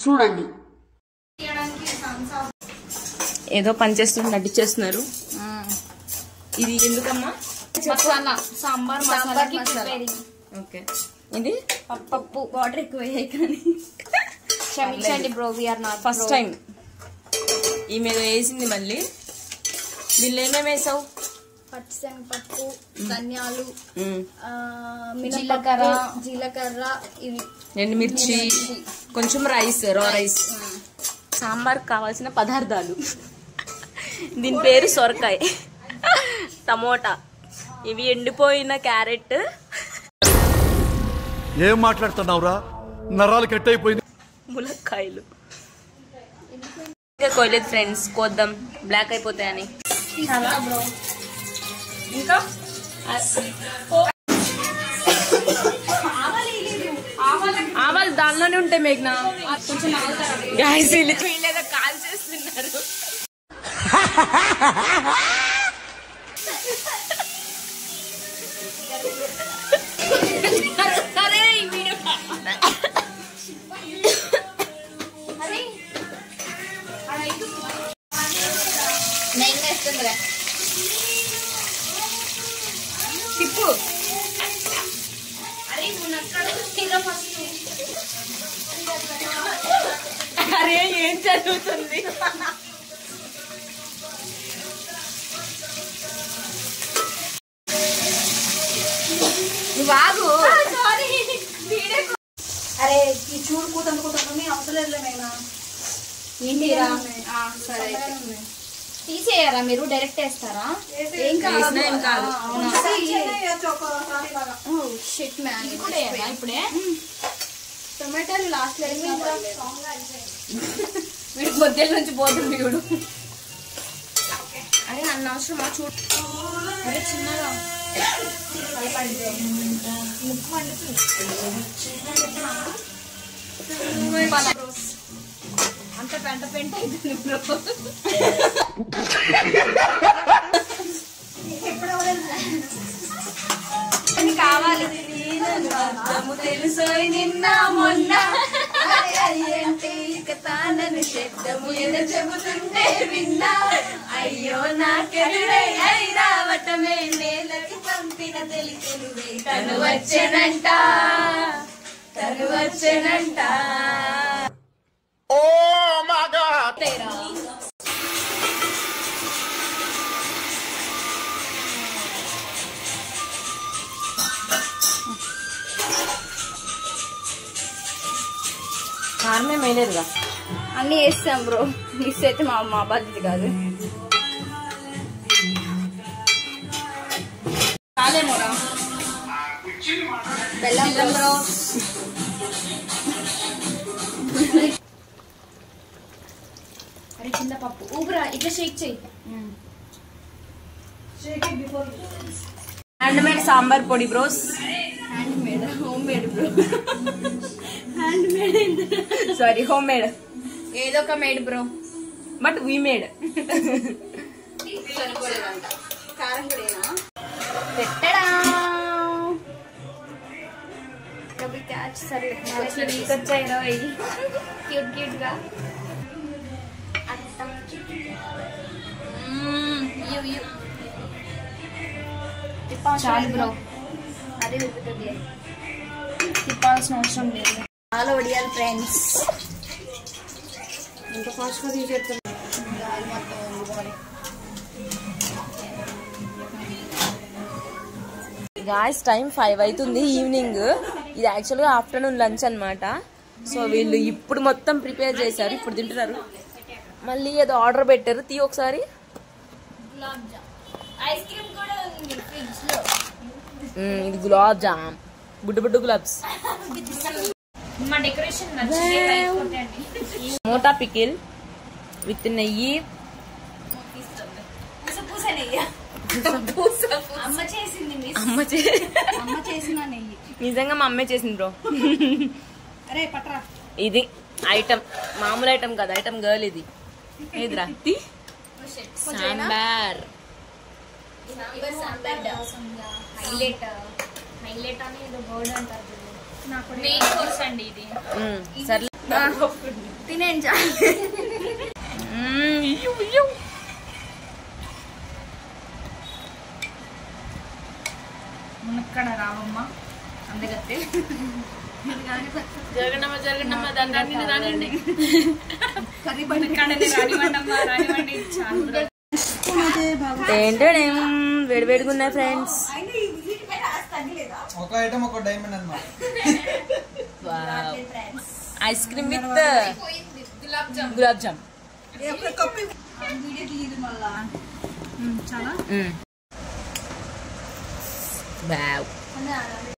చూడండి. ఏదో పని చేస్తున్నారు, నటించేస్తున్నారు. ఇది ఎందుకమ్మా? మసాలా సాంబార్ మసాలాకి ప్రిపేరింగ్. ఓకే, ఇది పప్పు వాటర్ ఎక్కువ వేయాలి కానీ క్షమించండి bro, we are not first time ఈ మీద వేసింది. మళ్ళీ దీనిలో ఏమేమి వేసావు? పచ్చిశనగపప్పు, ధనియాలు, జీలకర్ర, ఇవి ఎండుమిర్చి, కొంచెం రైస్, రా రైస్. సాంబార్ కావాల్సిన పదార్థాలు: దీని పేరు సొరకాయ, టమోటా, ఇవి ఎండిపోయిన క్యారెట్. ఏం మాట్లాడుతున్నావురా, నరాలు కట్ అయిపోయింది. ములక్కాయలు ఇంకా కోయలేదు ఫ్రెండ్స్, కోద్దాం బ్లాక్ అయిపోతాయని. ఇంకా ఆవాలు దానిలోనే ఉంటాయి. మేఘ్నా గాయస్ వీళ్ళేదో కాల్ చేస్తున్నారు. తిప్పు. అరే ఏం జరుగుతుంది? బాగు. అరే ఈ చూడు కూతనుకుంటున్నా అవసరం లేమైనా ఏంటిరా? సరే తీసేయారా మీరు? డైరెక్ట్ వేస్తారా? ఏం కాదు. Shit man. ఇప్పుడే టొమాటోలు లాస్ట్ లో వీడి మధ్యలో నుంచి పోతుంది వీడు. అరే అన్నవసరమా? చూడు. అరే చిన్నగా అంత పెంట పెంట అవుతుంది బ్రో. కావాలి తెలుసు నిన్న మొన్న అంటే ఇక తానని శబ్దము ఏదో చెబుతుంటే విన్నా. అయ్యో నాకెదురై ఐరావటమే నేలకి పంపిన తెలికెనువే. తను వచ్చేనంట, తను వచ్చేనంట. Oh my God! కారమే వేయలేదుగా. అన్ని వేస్తాం బ్రో, మిస్ అయితే మా బాధ్యత కాదు. కాదేమోరా బెల్లం బ్రో. అరే కింద పప్పు ఊబరా, ఇట్లా షేక్ చెయ్యి. హ్యాండ్ మేడ్ సాంబార్ పొడి bros. Hand made, home made bro. Hand made sorry, home made. ఏదో ఒక made bro, but we made. కారం కూడా పెట్టడా కవి క్యాచ్. సరే వచ్చాయి క్యూట్ క్యూట్ గా. చాలు బ్రో, అదే ఉబ్బుతుంది, తిప్పాల్సిన అవసరం లేదు. చాలా వడియాలి ఫ్రెండ్స్. ఇంకా ఫాస్ట్ గా తీసేస్తాను. గాయ్స్ టైం 5 అవుతుంది ఈవినింగ్. ఇది యాక్చువల్గా ఆఫ్టర్నూన్ లంచ్ అనమాట. సో వీళ్ళు ఇప్పుడు మొత్తం ప్రిపేర్ చేశారు, ఇప్పుడు తింటున్నారు. మళ్ళీ ఏదో ఆర్డర్ పెట్టారు, తీ ఒకసారి. ఐస్ క్రీమ్ కూడా ఉంది ఫ్రిడ్జ్ లో. ఇది గులాబ్ జామ్, బుడ్డు బుడ్డు గులాబ్స్. మా డెకరేషన్ నచ్చింది. మోటా పికిల్ విత్ నెయ్యి. అమ్మ చేసింది, అమ్మ చేసిన నెయ్యి. నిజంగా మా అమ్మే చేసింది బ్రో. అరే పట్రా. ఇది ఐటమ్, మామూలు ఐటమ్ కాదు, ఐటమ్ గర్ల్ ఇది. ఏదిరా? సాంబార్. హైలైట్ అని ఏదో బోర్డు అంటారు. మెయిన్ కోర్స్ అండి ఇది. సర్లే. తినేం చాలు. మునక్కడ రావమ్మ అందుకతే జరగండమ్మ జరగండమ్మ దాన్ని కర్రీ బండి రానివ్వండి చాలు. ఏంటో వేడివేడిగా ఉన్నాయి ఫ్రెండ్స్. ఒక ఐటమ్ ఒక డైమండ్ అన్నమాట. Ice cream with gulab jam. చాలా వావ్.